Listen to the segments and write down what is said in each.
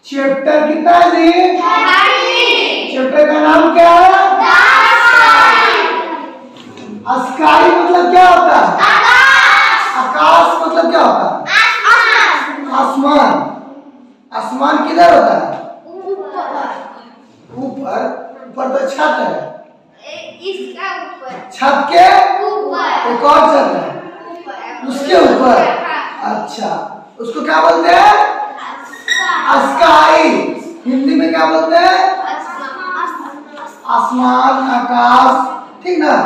Chapter कितना है जी? Chapter का नाम क्या है? स्काई मतलब क्या होता है? आकाश मतलब क्या होता है? आसमान। आसमान किधर होता है? ऊपर। ऊपर तो छत है, इसका ऊपर, छत के ऊपर एक और छत है उसके ऊपर। अच्छा, उसको क्या बोलते हैं? स्काई। हिंदी में क्या बोलते हैं? आसमान, आकाश, ठीक ना।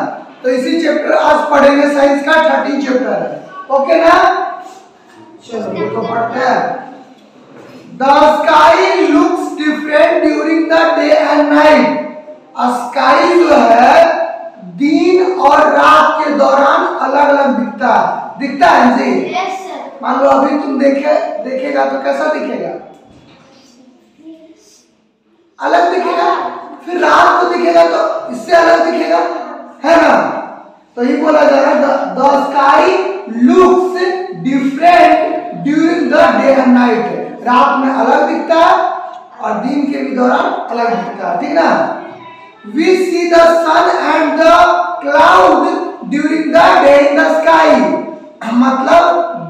तो इसी चैप्टर आज पढ़ेंगे, साइंस का 13 चैप्टर है। ओके ना? चलो देखो पढ़ते हैं। The sky looks different during the day and night. Sky जो है दिन और रात के दौरान अलग अलग दिखता है जी। मान लो अभी तुम देखेगा तो कैसा दिखेगा? अलग दिखेगा। फिर रात को दिखेगा तो इससे अलग दिखेगा, है ना? तो ये बोला जा रहा है the sky looks different during the day and night. रात में अलग दिखता है और दिन के भी दौरान अलग दिखता है, ठीक ना। We see the sun and the cloud during the day in the sky। मतलब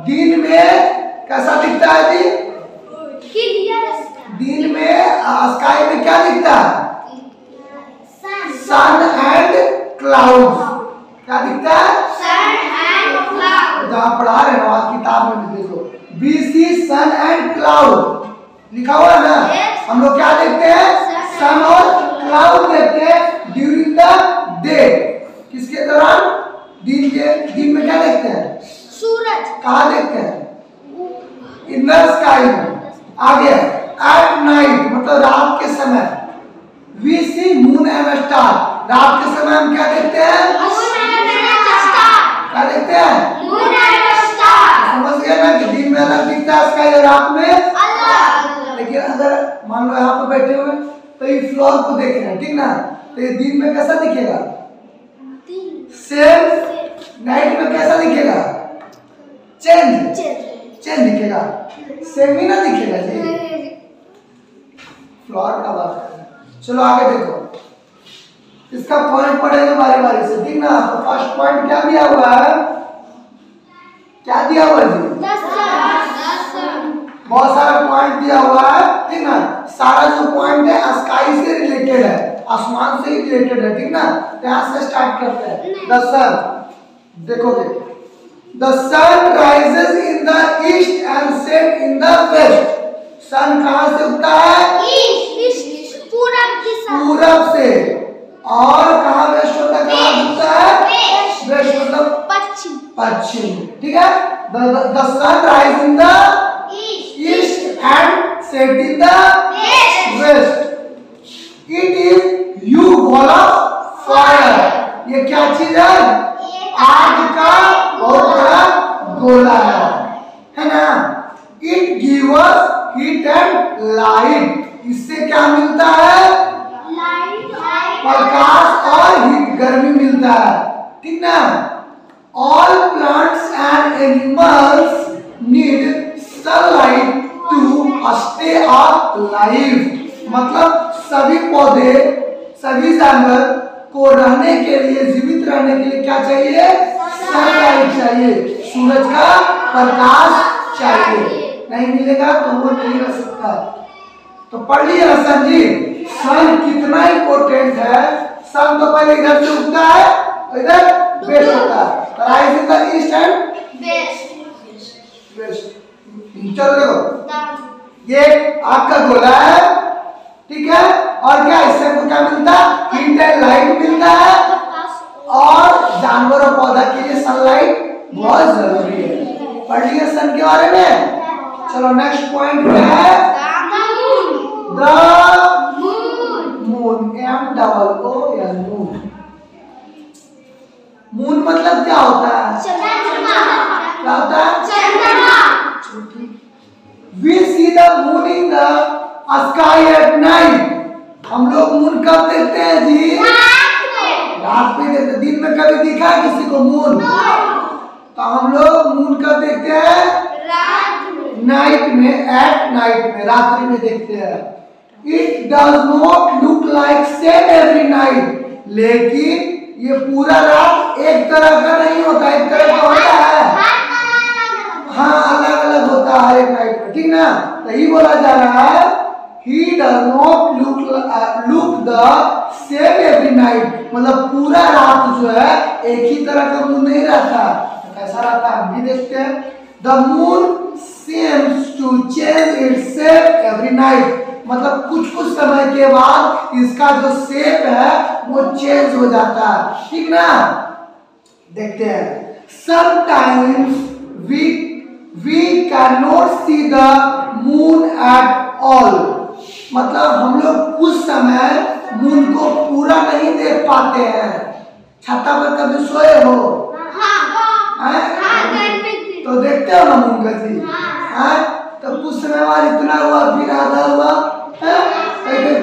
दिन में कैसा दिखता है जी? दिन में स्काई में क्या दिखता है? सन एंड क्लाउड। क्या दिखता है? सन एंड क्लाउड। जहाँ पढ़ा रहे हो आप किताब में भी देखो, We see sun and cloud लिखा हुआ है ना। हम लोग क्या देखते हैं? सन और क्लाउड देखते हैं ड्यूरिंग द डे। किसके दौरान? दिन में क्या देखते हैं? सूरज। कहाँ देखते हैं? इन द स्काई में। आगे एट नाइट मतलब रात के समय। We see moon and star. रात के समय हम क्या देखते हैं? क्या देखते हैं? Moon and star. समझ गए ना कि दिन में अलग दिखता है स्काई और रात में अलग। लेकिन अगर मान लो यहाँ पे बैठे हुए तो ये फ्लोर को देख रहे हैं, ठीक ना। तो ये दिन में कैसा दिखेगा? सेम। नाइट में कैसा दिखेगा? चेंज दिखेगा। सेम ही ना दिखेगा जी। फ्लोर का बात कर रहे हैं। चलो आगे देखो, इसका पॉइंट पढ़ेंगे बारी बारी से, ठीक ना। तो फर्स्ट पॉइंट क्या दिया हुआ है? क्या दिया हुआ जी? बहुत सारा पॉइंट दिया हुआ है, ठीक ना। सारा जो पॉइंट है स्काई से रिलेटेड है, आसमान से रिलेटेड है, ठीक ना। तो यहाँ से स्टार्ट करते हैं। द सन, देखोगे the sun rises in the east and set in the west. Sun कहाँ से उगता है? ईस्ट, पूरब से। और कहाँ वेस्ट होता है? कहाँ उगता है? वेस्ट मतलब पश्चिम, ठीक है। The sun rise in the east and set in the west. It is you ball of fire. ये क्या चीज है? आग का बहुत बड़ा गोला है ना। It give us heat and light. इससे क्या मिलता है? प्रकाश और हीट, गर्मी मिलता है, ठीक ना। All plants and animals need sunlight to stay alive. मतलब सभी पौधे, सभी जानवर को रहने के लिए, जीवित रहने के लिए क्या चाहिए? सनलाइट चाहिए, सूरज का प्रकाश चाहिए। नहीं मिलेगा तो वो नहीं रह सकता। तो पढ़ लिया ना सन जी, सन कितना इंपॉर्टेंट है। सन तो पहले इधर से उगता है और इधर वेस्ट होता है। Rise in the east and west. चलो देखो, ये आग का गोला है, ठीक है। और क्या इससे हमको क्या मिलता है? हीट एंड लाइट मिलता है। और जानवर और पौधा के लिए सनलाइट बहुत जरूरी है। पढ़ लिया सन के बारे में। चलो नेक्स्ट पॉइंट क्या है? The moon, MOON। मून मतलब क्या होता है? क्या होता है? We see the moon in the sky at night। हम लोग मून कब देखते हैं जी? रात में देखते। दिन में कभी दिखा किसी को मून? तो हम लोग मून कब देखते हैं? नाइट में, एट नाइट में, रात्रि में देखते हैं। It does not look like same every night, लेकिन ये पूरा रात एक तरह का नहीं होता, एक तरह का होता है, हाँ अलग अलग होता है एक नाइट में, ठीक ना। तो ये बोला जा रहा है he does not look the same every night, मतलब पूरा रात जो है एक ही तरह का मून नहीं रहता, कैसा रहता है हम भी देखते हैं। The moon seems to change its shape every night, मतलब कुछ कुछ समय के बाद इसका जो शेप है वो चेंज हो जाता है, ठीक ना। देखते हैं sometimes we cannot see the moon at all, मतलब हम लोग कुछ समय मून को पूरा नहीं देख पाते हैं। छाता पर कभी सोए हो? तो देखते हो ना मून का चीज, तो कुछ समय बाद इतना हुआ फिर आधा हुआ,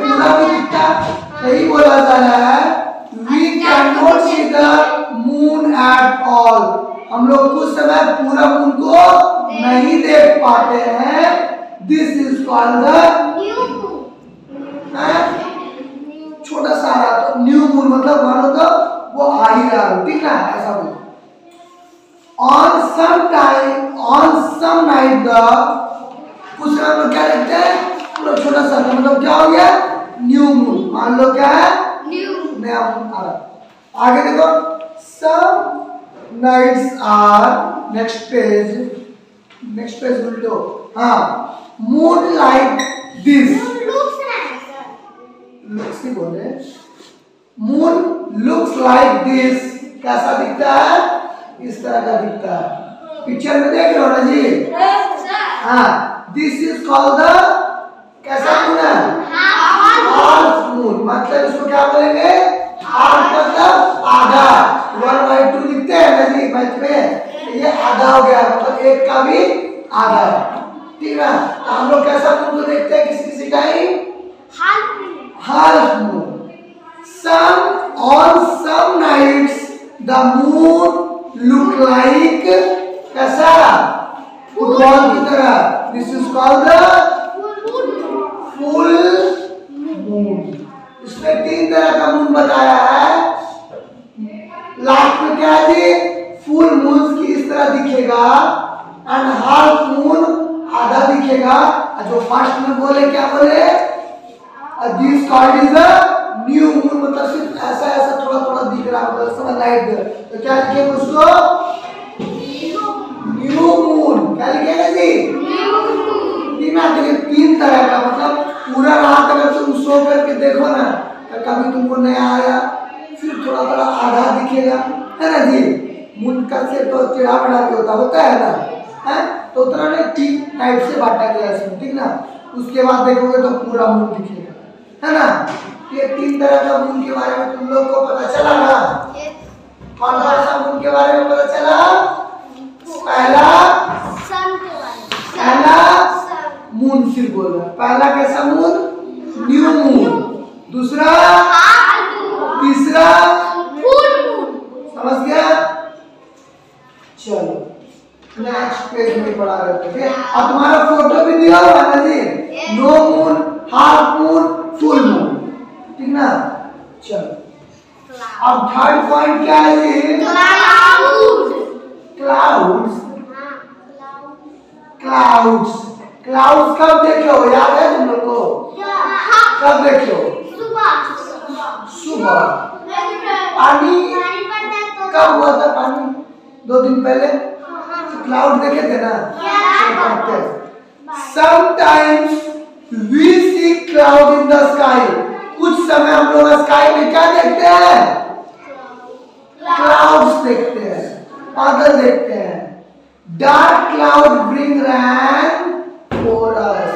पूरा भी दिखता। सही बोला जा रहा है we cannot see the moon at all, हम लोग कुछ समय पूरा मून को नहीं देख पाते हैं। This is called the छोटा सा आ रहा तो न्यू मून, मतलब मानो तो वो आ ही रहा हो, ठीक ना, ऐसा बोलो। On some night the, कुछ समय में क्या लिखते हैं, पूरा छोटा सा, मतलब क्या हो गया, न्यू मून, मान लो क्या है, नया मून आ रहा। आगे देखो some nights are, next page उल्टो, हाँ, moon like this, looks he बोले, मून लुक्स लाइक दिस, कैसा दिखता है, इस तरह का दिखता है। पिक्चर में देख रहे हो ना जी, हाँ, दिस इज कॉल्ड द, कैसा मून है, हाफ मून, मतलब इसको क्या बोलेंगे, हाफ मतलब आधा, 1/2 लिखते हैं ना जी मैथ में, ये आधा हो गया, मतलब एक का भी आधा, ठीक है। हम लोग कैसा मून को देखते हैं किसी time, half moon. On some nights the moon look like कैसा, फुटबॉल की तरह, this is called the full moon। इसमें 3 तरह का मून बताया है, लास्ट में क्या है जी, फुल मून की इस तरह दिखेगा, एंड हाफ मून आधा दिखेगा, जो फर्स्ट में बोले क्या बोले, this called is a new moon, मतलब सिर्फ ऐसा ऐसा थोड़ा थोड़ा दिख रहा है, मतलब समझ लाइट दे, तो क्या लिखेंगे उसको, न्यू मून, क्या लिखेंगे जी, तीन आते हैं, 3 तरह का, मतलब पूरा रात अगर तुम सो करके देखो ना, तो कभी तुमको नया आया, फिर थोड़ा थोड़ा आधा दिखेगा, है ना जी। मून का से तो टेढ़ा मेढ़ा भी होता है ना, है, तो उतना नहीं, 3 टाइप से बांटा गया इसमें, ठीक ना। उसके बाद देखोगे तो पूरा मून दिखेगा, है ना। ये 3 तरह का मून के बारे में तुम लोग को पता चला ना, कौन सा मून के बारे में पता चला, पहला मून, सिर्फ बोल रहा, पहला कैसा मून, न्यू मून, दूसरा, तीसरा फुल मून, समझ गया। चलो नेक्स्ट पेज में पढ़ा रहे थे, ठीक है। अब तुम्हारा फोटो भी दिया हुआ है ना जी, no moon, half moon, full moon, ठीक ना। चलो अब थर्ड पॉइंट क्या है जी, क्लाउड्स कब देखे हो, याद है तुम लोग को, कब देखे हो, सुबह पानी कब हुआ था, पानी 2 दिन पहले, क्लाउड देखे थे ना, sometimes we see cloud in the sky, कुछ समय हम लोग स्काई में क्या देखते हैं, क्लाउड्स देखते हैं, बादल देखते हैं। Dark cloud bring rain for us,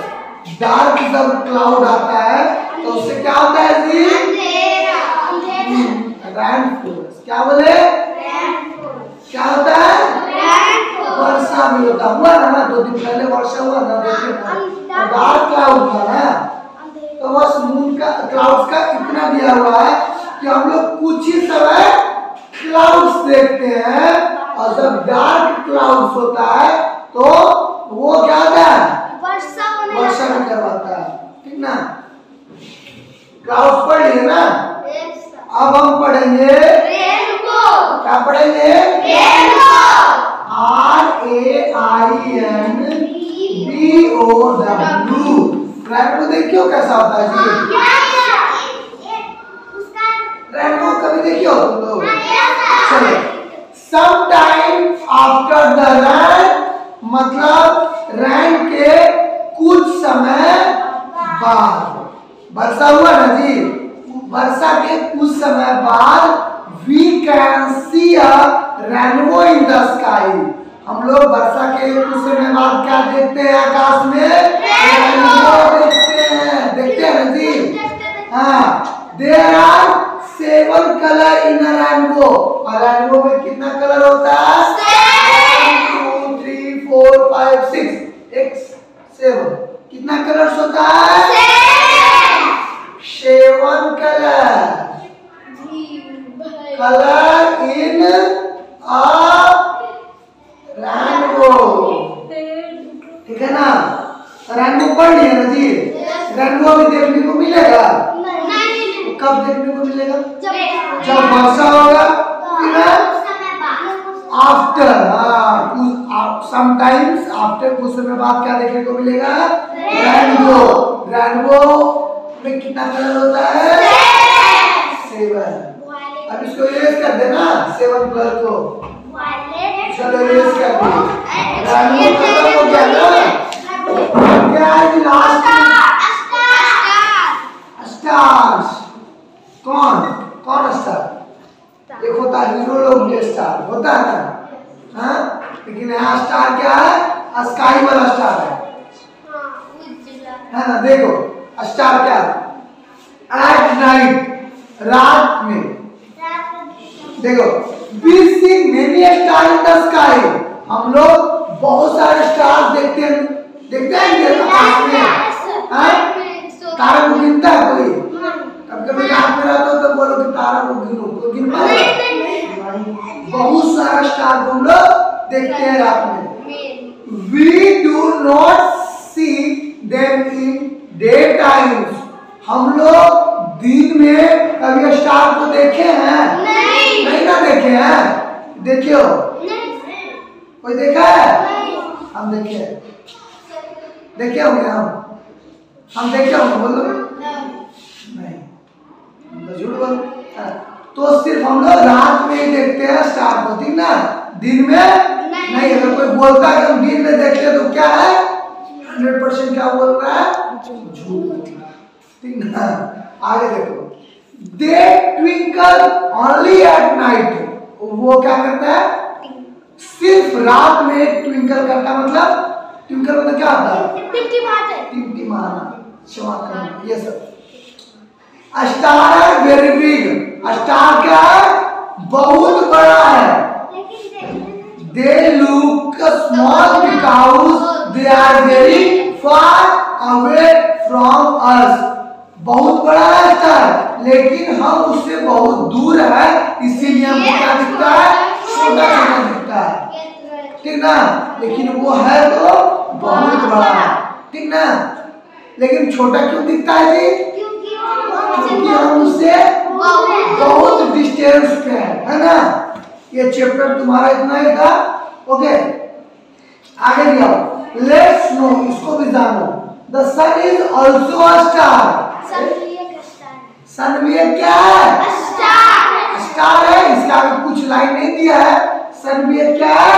dark जब क्लाउड आता है तो उससे क्या होता है जी, रैन फॉर अस, क्या बोले, क्या होता है, वर्षा भी होता, हुआ ना 2 दिन पहले वर्षा हुआ ना, देखिए ना, डार्क क्लाउड था ना, तो बस मून का, क्लाउड्स का इतना दिया हुआ है कि हम लोग कुछ ही समय क्लाउड्स देखते हैं, और जब डार्क क्लाउड्स होता है तो वो क्या होता है? वर्षा होने वर्षा लगता भी करवाता है, ठीक ना। क्लाउड्स पढ़ लिए ना। है। अब हम पढ़ेंगे, रेनबो। क्या पढ़ेंगे? रेनबो। RAINBOW। रेनबो देखियो कैसा होता है जी? रेनबो कभी देखियो तुम लोग? चलो, sometime after the rain, मतलब रैन के कुछ समय बाद। वर्षा हुआ ना जी, वर्षा के कुछ समय बाद we can see a rainbow in the sky। हम लोग वर्षा के कुछ समय बाद क्या देखते हैं आकाश में? रेनबो देखते हैं ना जी। हाँ, there are 7 color in a rainbow। और रेनबो में कितना कलर होता है? 1 2 3 4 5 6 7। कितना कलर्स होता है? 7 कलर। कलर इन अ रेनबो, ठीक है ना। रेनबो पढ़ लिया ना जी। रेनबो अभी देखने को मिलेगा? कब देखने को मिलेगा? जब वर्षा होगा, ठीक है। आफ्टर, समटाइम्स आफ्टर, कुछ समय बाद क्या देखने को मिलेगा? रेनबो। रेनबो में कितना कलर होता है? 7। अब इसको इरेज कर देना 7 कलर को। चलो इरेज कर दो। रेनबो खत्म हो गया ना। क्या है लास्ट? स्टार्स। कौन कौन स्टार? एक होता है हीरो लोग के स्टार, होता है ना। हाँ, लेकिन यहाँ स्टार क्या है? स्काई वाला स्टार है ना। देखो स्टार क्या है? एट नाइट, रात में। देखो, we see many stars in the sky। हम लोग बहुत सारे स्टार देखते हैं आकाश में। हाँ, तारा को गिनता है कोई? कभी रात में रहता हो तो बोलो कि तारा को गिनो, तो गिन पाएगा? बहुत सारा स्टार को हम लोग देखते हैं रात में। We do not see them in daytime। हम लोग दिन में कभी स्टार को देखे हैं? नहीं ना देखे हैं। देखियो, कोई देखा है? हम देखे होंगे। हम देखे होंगे, बोलो। नहीं, तो झूठ बोल। तो सिर्फ हम लोग रात में ही देखते हैं स्टार को, ठीक ना। दिन में नहीं। अगर कोई बोलता है कि हम दिन में देखते हैं तो क्या है? 100% क्या बोल रहा है? झूठ, ठीक ना। आगे देखो, दे ट्विंकल ओनली एट नाइट। वो क्या करता है? सिर्फ रात में ट्विंकल करता है। मतलब ट्विंकल मतलब क्या होता है? टिमटिमाना, चमकना, ये सब। स्टार है वेरी बिग। स्टार क्या है? बहुत बड़ा है। They look small because they are very far away from us. बहुत बड़ा है स्टार, लेकिन हम उससे बहुत दूर है, इसीलिए हमको क्या दिखता है? छोटा छोटा दिखता है, ठीक ना। लेकिन वो है तो बहुत बड़ा, ठीक ना। लेकिन छोटा क्यों दिखता है जी? क्योंकि हम उससे बहुत डिस्टेंस पे है ना। ये चैप्टर तुम्हारा इतना ही था। ओके, आगे भी आओ। लेट्स नो, इसको भी जानो। The sun is also a star. Sun भी एक क्या है? स्टार है। इसका आगे कुछ लाइन नहीं दिया है। सन भी एक क्या है?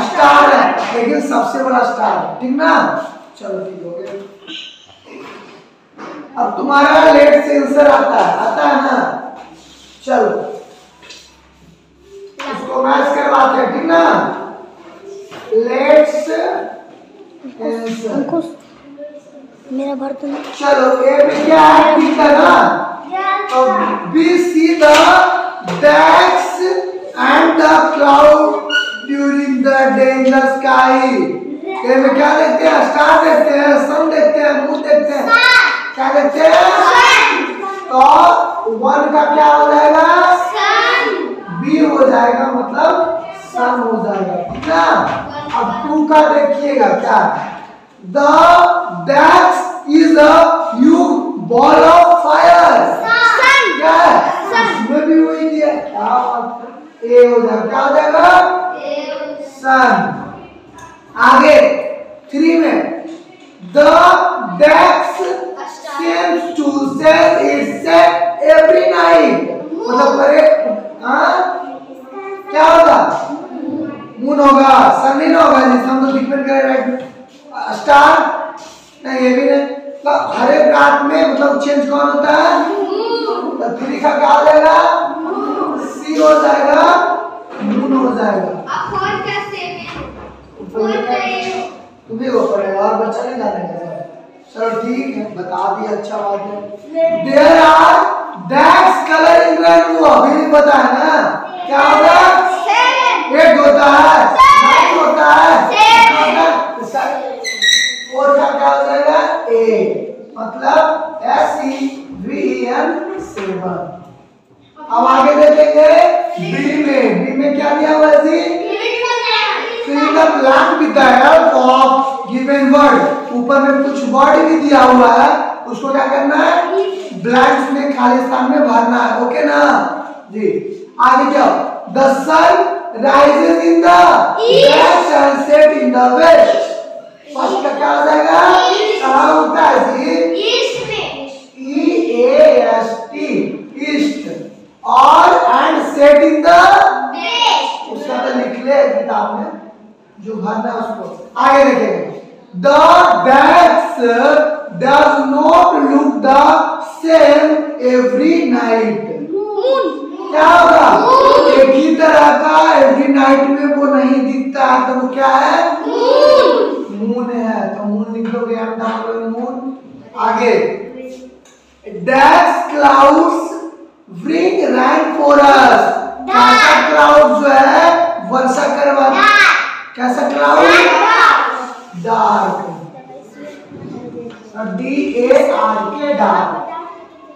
स्टार है, लेकिन सबसे बड़ा स्टार है, ठीक ना। चलो ठीक हो गया। अब तुम्हारा लेट से आंसर आता है ना। चलो इसको मैच करवाते हैं, ठीक ना। Let's answer. मेरा बर्तन। चलो ए में क्या है? ठीक है ना। तो we see the bags and the cloud during the day in the sky। ए में क्या देखते हैं? स्टार देखते हैं, सन देखते हैं, मून देखते हैं। क्या देखते हैं? तो 1 का क्या हो जाएगा? बी हो जाएगा, मतलब सन हो जाएगा, ठीक ना। अब 2 का देखिएगा क्या, the that's is a huge ball of fire. क्या इसमें भी वही दिया, क्या बात है, ए हो जाएगा, क्या हो जाएगा, सन। आगे 3 में, the that's seems to set its set every night, मतलब परे क्या होगा, मून होगा, सन नहीं होगा जी, सन तो डिपेंड करे राइट, स्टार नहीं, ये भी नहीं, तो हर एक रात में मतलब चेंज कौन होता है, तो 3 का क्या हो जाएगा, सी हो जाएगा, मून हो जाएगा। तुम्हें वो पड़ेगा और बच्चा नहीं जानेगा। चलो ठीक है, बता दिया, अच्छा बात है। There are that's colour in rainbow, अभी भी पता है ना, क्या होगा, 8 होता है, 9 होता है, और क्या हो जाएगा, ए, मतलब SEVEN 7। अब आगे देखेंगे बी में क्या दिया हुआ है जी, fill the blank with the help of given word, ऊपर में कुछ वर्ड भी दिया हुआ है, उसको क्या करना है, ब्लैंक्स में खाली स्थान में भरना है, ओके ना जी। आगे क्या, the sun rises in the west and sets in the west, first का क्या हो जाएगा, कहाँ होता है जी, EAST, ईस्ट, और एंड सेट इन द, उसका तो लिख ले किताब में, जो भरना है उसको। आगे देखेंगे, the bats does not look the same every night, क्या होगा, एक ही तरह का एवरी नाइट में वो नहीं दिखता है, तो वो क्या है, मून है, तो मून लिख दोगे, मून। आगे, dash clouds bring rain for us, cloud जो है वर्षा करवाता, कैसा क्लाउड, डार्क, DARK, डार्क।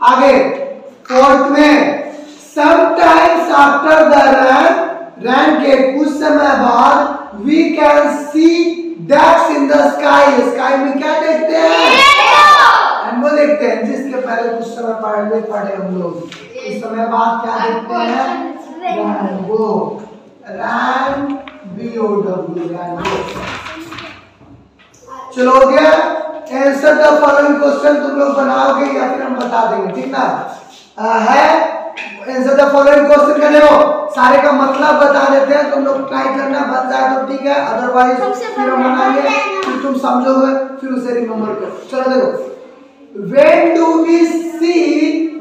आगे 4th में, sometimes after the rain के कुछ समय बाद we can see that in the sky, sky में क्या देखते हैं, रेनबो देखते हैं, जिसके पहले कुछ समय पढ़े हम लोग, इस समय बाद क्या देखते हैं, रेनबो, रेनबो। चलो हो गया, आंसर द फॉलोइंग क्वेश्चन तुम लोग बनाओगे या फिर हम बता देंगे, ठीक ना है, आंसर द फॉलोइंग क्वेश्चन का देखो, सारे का मतलब बता देते हैं, तुम लोग ट्राई करना, बन जाए तो ठीक है, अदरवाइज फिर हम बनाएंगे, फिर तुम समझोगे, फिर उसे रिमेंबर करो। चलो देखो, when do we see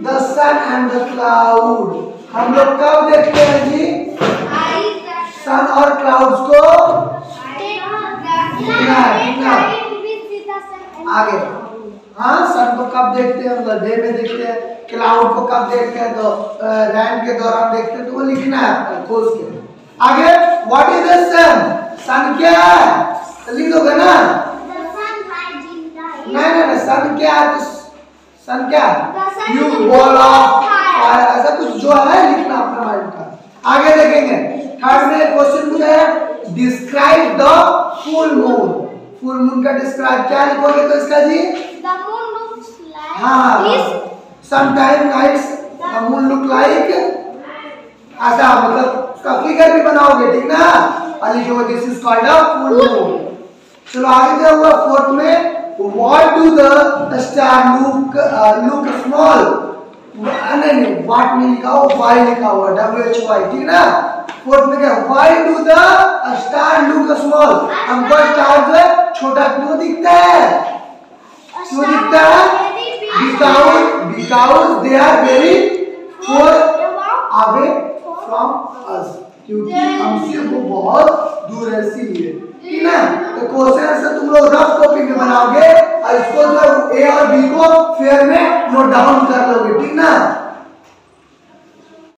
the sun and the cloud, हम लोग कब देखते हैं जी, सन और क्लाउड्स को, आगे, हाँ, सन को कब देखते हैं, मतलब डे में देखते हैं, क्लाउड को कब देखते हैं, तो रैन के दौरान देखते हैं, तो वो लिखना है खोज के। आगे, व्हाट इज द सन, सन क्या है, लिख दोगे ना, नहीं, सन क्या है, सन क्या है, यू बॉल ऑफ फायर, ऐसा कुछ जो है लिखना अपना माइंड का। आगे देखेंगे, 3rd में क्वेश्चन पूछा है, describe the full moon, full moon का डिस्क्राइब क्या लिखोगे, तो इसका जी, the moon looks like हाँ, this, sometimes nights the moon look like, ऐसा मतलब उसका फिगर भी बनाओगे, ठीक ना, और लिखोगे this is called a full moon. चलो आगे क्या हुआ, 4th में, what do the star look small, नहीं what नहीं लिखा हुआ, why लिखा हुआ, WHY, ठीक ना। 4th में क्या, why do the star look small, हमको स्टार जो है छोटा क्यों दिखता है, क्यों दिखता है, because they are very far away from us, क्योंकि हमसे वो बहुत दूर है, इसीलिए, ठीक ना। तो क्वेश्चन से तुम लोग रफ कॉपी में बनाओगे, और इसको जो ए और बी को फेयर में नोट डाउन कर